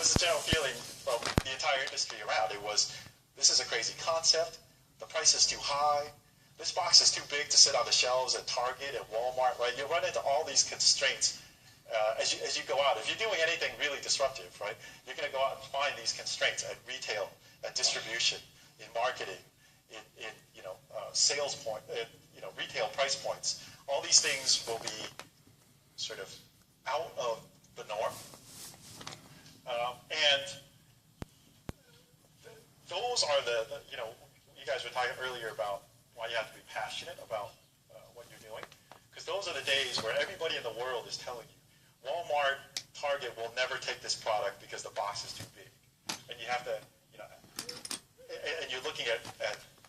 was the general feeling from the entire industry around. It was, this is a crazy concept. The price is too high. This box is too big to sit on the shelves at Target, at Walmart, right? You run into all these constraints as you go out. If you're doing anything really disruptive, right, you're going to go out and find these constraints at retail, at distribution, in marketing, in sales point, retail price points. All these things will be sort of out of the norm. And those are you guys were talking earlier about why you have to be passionate about what you're doing. Because those are the days where everybody in the world is telling you, Walmart, Target will never take this product because the box is too big. And you have to, and you're looking at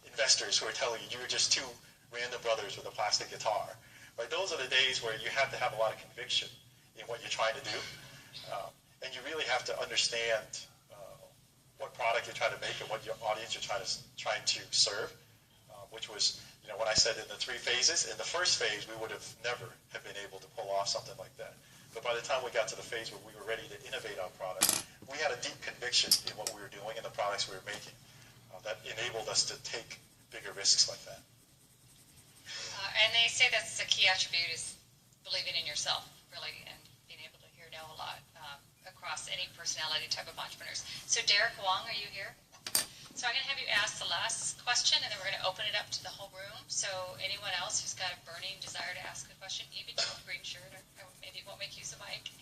investors who are telling you you're just two random brothers with a plastic guitar. Right? Those are the days where you have to have a lot of conviction in what you're trying to do. And you really have to understand what product you're trying to make and what your audience you're trying to serve, which was, when I said in the 3 phases, in the first phase, we would have never have been able to pull off something like that. But by the time we got to the phase where we were ready to innovate our product, we had a deep conviction in what we were doing and the products we were making that enabled us to take bigger risks like that. And they say that's the key attribute is believing in yourself, really, and being able to hear no a lot across any personality type of entrepreneurs. So Derek Wong, are you here? So I'm going to have you ask the last question, and then we're going to open it up to the whole room. So anyone else who's got a burning desire to ask a question, even your green shirt, or maybe it won't make use of mic,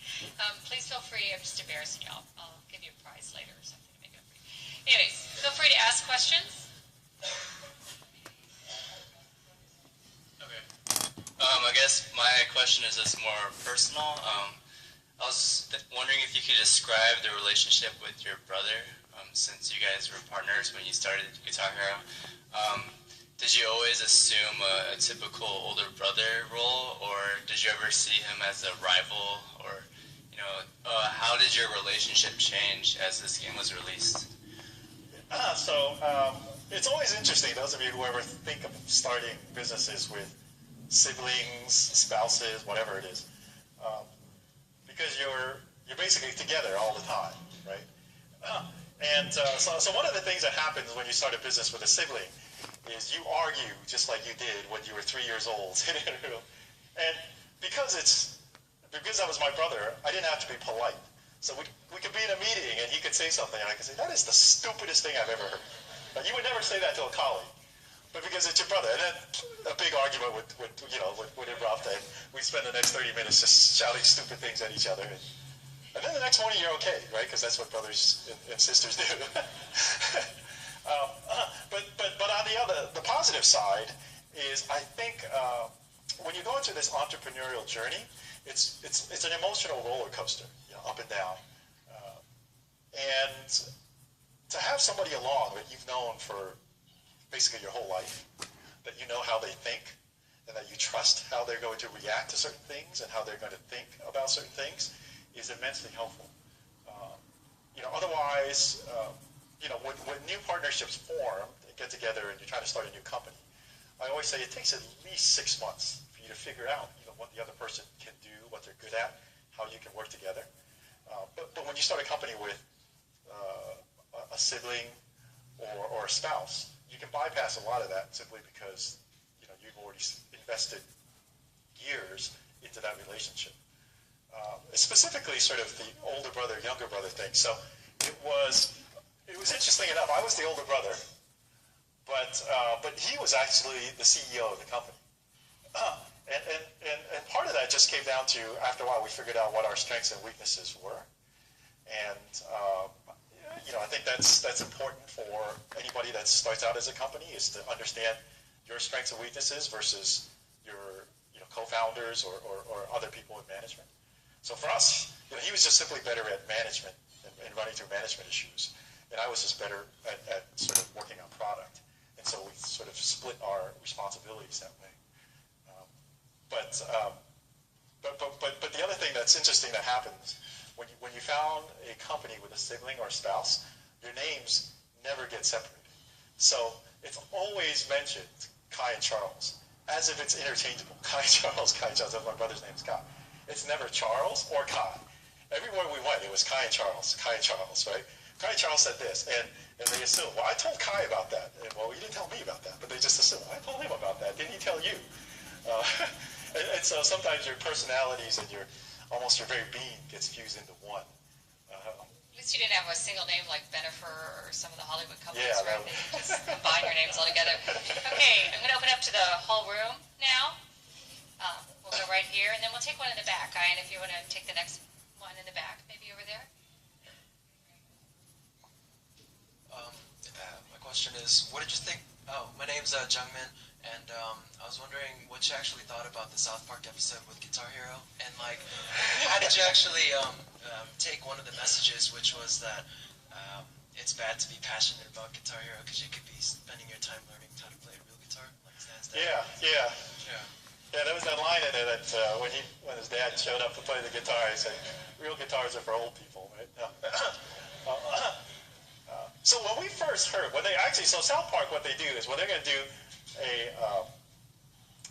please feel free. I'm just embarrassing you. I'll give you a prize later or something to make it up for you. Anyways, feel free to ask questions. Okay. I guess my question is just more personal. I was wondering if you could describe the relationship with your brother, since you guys were partners when you started Guitar Hero. Did you always assume a typical older brother role, or did you ever see him as a rival, or how did your relationship change as this game was released? It's always interesting, those of you who ever think of starting businesses with siblings, spouses, whatever it is, because you're basically together all the time, right? So one of the things that happens when you start a business with a sibling is you argue just like you did when you were 3 years old. And because that was my brother, I didn't have to be polite. So we could be in a meeting and he could say something and I could say, that is the stupidest thing I've ever heard. You would never say that to a colleague. But because it's your brother, and then a big argument would erupt, and we spend the next 30 minutes just shouting stupid things at each other. And then the next morning you're okay, right? Because that's what brothers and sisters do. But on the positive side is, I think when you go into this entrepreneurial journey, it's an emotional roller coaster, up and down. And to have somebody along that you've known for basically your whole life, that you know how they think, and that you trust how they're going to react to certain things and how they're going to think about certain things, is immensely helpful. Otherwise, when new partnerships form, they get together and you try to start a new company, I always say it takes at least 6 months for you to figure out, what the other person can do, what they're good at, how you can work together. But when you start a company with a sibling or a spouse, you can bypass a lot of that simply because you've already invested years into that relationship. Specifically, sort of the older brother, younger brother thing. So it was interesting enough. I was the older brother, but he was actually the CEO of the company. And part of that just came down to, after a while, we figured out what our strengths and weaknesses were. And I think that's important for anybody that starts out as a company, is to understand your strengths and weaknesses versus your co-founders or other people in management. So for us, he was just simply better at management and running through management issues, and I was just better at sort of working on product. And so we sort of split our responsibilities that way. But the other thing that's interesting that happens when you found a company with a sibling or a spouse, your names never get separated. So it's always mentioned Kai and Charles, as if it's interchangeable. Kai and Charles, Kai and Charles. My brother's name is Kai. It's never Charles or Kai. everywhere we went, it was Kai and Charles, right? Kai and Charles said this, and they assume, well, I told Kai about that. And, well, you didn't tell me about that, but they just assume, I told him about that. Didn't he tell you? Uh, and so sometimes your personalities and almost your very being gets fused into one. At least you didn't have a single name like Bennifer or some of the Hollywood companies, Yeah, right? They just combine your names all together. Okay, I'm going to open up to the whole room now. We'll go right here, and then we'll take one in the back. Ian, if you want to take the next one in the back, maybe over there. My question is, what did you think? Oh, my name's Jungmin, and I was wondering what you actually thought about the South Park episode with Guitar Hero, and like, how did you actually take one of the messages, which was that it's bad to be passionate about Guitar Hero because you could be spending your time learning how to play a real guitar, like Stan's dad. Yeah. There was that line in it that when his dad showed up to play the guitar, he said, real guitars are for old people, right? So when we first heard, so South Park, what they do is when they're going to do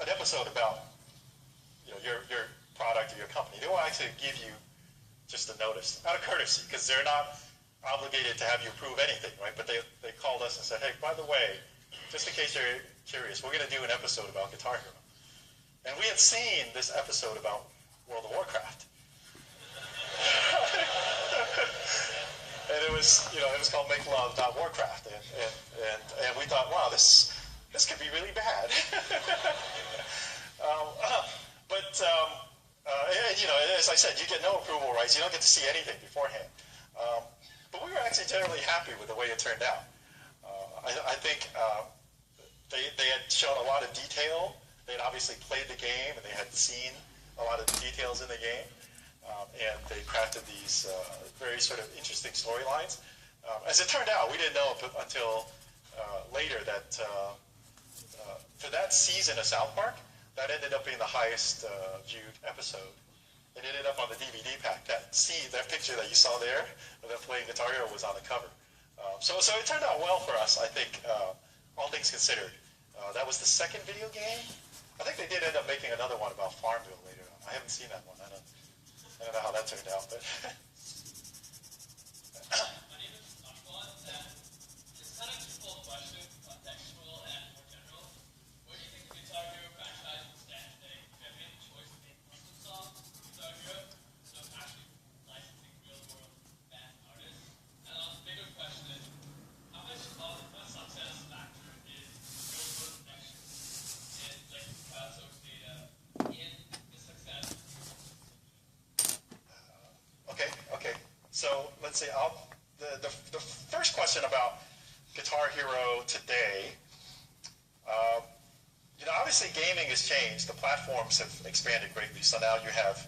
an episode about your product or your company, they will actually give you just a notice out of courtesy because they're not obligated to have you approve anything, right? But they called us and said, hey, by the way, just in case you're curious, we're going to do an episode about Guitar Hero. And we had seen this episode about World of Warcraft. And it was called Make Love Warcraft, and we thought, wow, this could be really bad. As I said, you get no approval rights. You don't get to see anything beforehand. But we were actually generally happy with the way it turned out. I think they had shown a lot of detail. They had obviously played the game, and they had seen a lot of the details in the game. And they crafted these very sort of interesting storylines. As it turned out, we didn't know until later that for that season of South Park, that ended up being the highest viewed episode. It ended up on the DVD pack. That picture that you saw there of them playing Guitar Hero was on the cover. So it turned out well for us, I think, all things considered. That was the second video game. I think they did end up making another one about Farmville later on. I haven't seen that one. I don't know how that turned out, but. My name is Ashwan, and it's kind of a twofold question, contextual and more general. Where do you think the Guitar Hero franchise will stand today? If you have made the choice to make custom songs for Guitar Hero, so actually licensing real-world band artists? And a bigger question is, how much of a success factor is real-world connections and like crowdsourced data in the success? Okay. So let's see. The first question about Guitar Hero today. Obviously gaming has changed. The platforms have expanded greatly. So now you have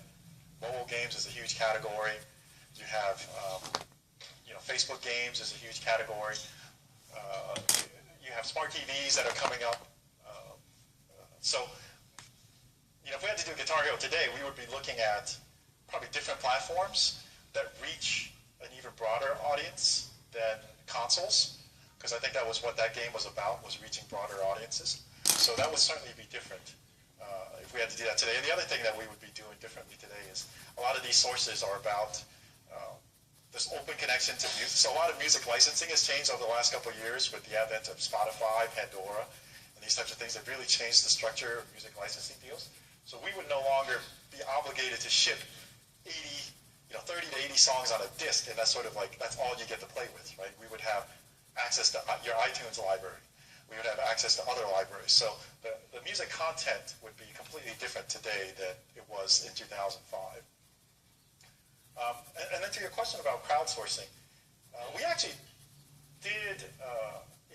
mobile games as a huge category. You have Facebook games as a huge category. You have smart TVs that are coming up. If we had to do Guitar Hero today, we would be looking at probably different platforms that reach an even broader audience than consoles, because I think that was what that game was about, was reaching broader audiences. So that would certainly be different if we had to do that today. And the other thing that we would be doing differently today is a lot of these sources are about this open connection to music. So a lot of music licensing has changed over the last couple of years with the advent of Spotify, Pandora, and these types of things that really changed the structure of music licensing deals. So we would no longer be obligated to ship 30 to 80 songs on a disc, and that's that's all you get to play with, right? We would have access to your iTunes library. We would have access to other libraries. So the music content would be completely different today than it was in 2005. And then to your question about crowdsourcing, we actually did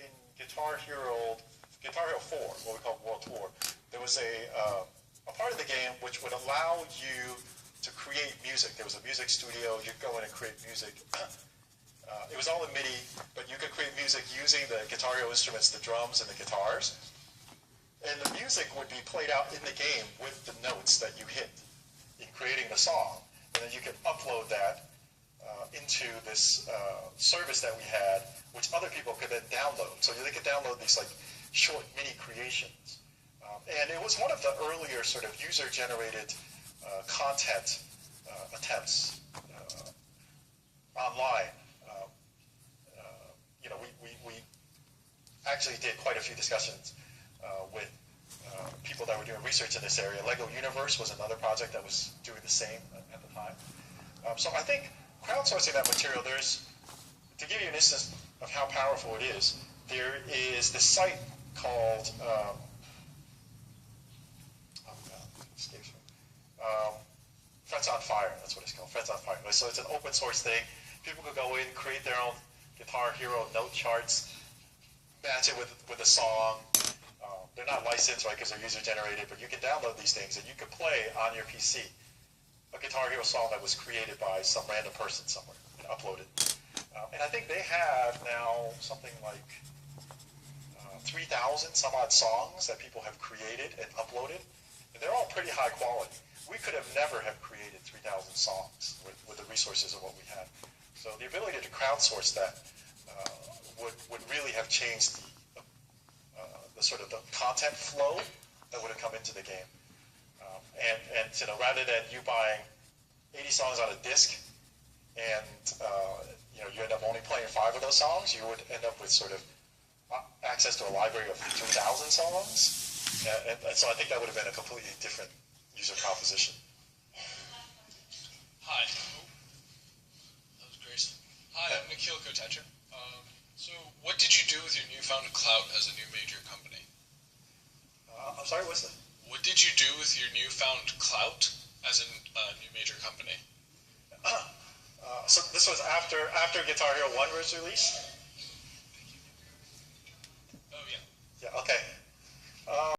in Guitar Hero 4, what we call World Tour, there was a part of the game which would allow you to create music. There was a music studio. You'd go in and create music. It was all in MIDI, but you could create music using the Guitar Hero instruments, the drums and the guitars. And the music would be played out in the game with the notes that you hit in creating the song. And then you could upload that into this service that we had, which other people could then download. So they could download these short mini creations. And it was one of the earlier sort of user-generated content attempts online, we actually did quite a few discussions with people that were doing research in this area. Lego Universe was another project that was doing the same at the time. So I think crowdsourcing that material, to give you an instance of how powerful it is, there is this site called, escapes me. Frets on Fire, that's what it's called, Frets on Fire. So it's an open source thing. People could go in, create their own Guitar Hero note charts, match it with a song. They're not licensed, right, because they're user generated, but you can download these things and you can play on your PC a Guitar Hero song that was created by some random person somewhere and uploaded. And I think they have now something like 3,000 some odd songs that people have created and uploaded, and they're all pretty high quality. We could have never have created 3,000 songs with the resources of what we had. So the ability to crowdsource that would really have changed the sort of the content flow that would have come into the game. And rather than you buying 80 songs on a disc and you end up only playing 5 of those songs, you would end up with sort of access to a library of 2,000 songs. And so I think that would have been a completely different user proposition. Hi. That was Grayson. Hi, I'm Nikhil Kotecha. So what did you do with your newfound clout as a new major company? I'm sorry, what's that? What did you do with your newfound clout as a new major company? So this was after Guitar Hero 1 was released? Oh, yeah. Yeah, okay.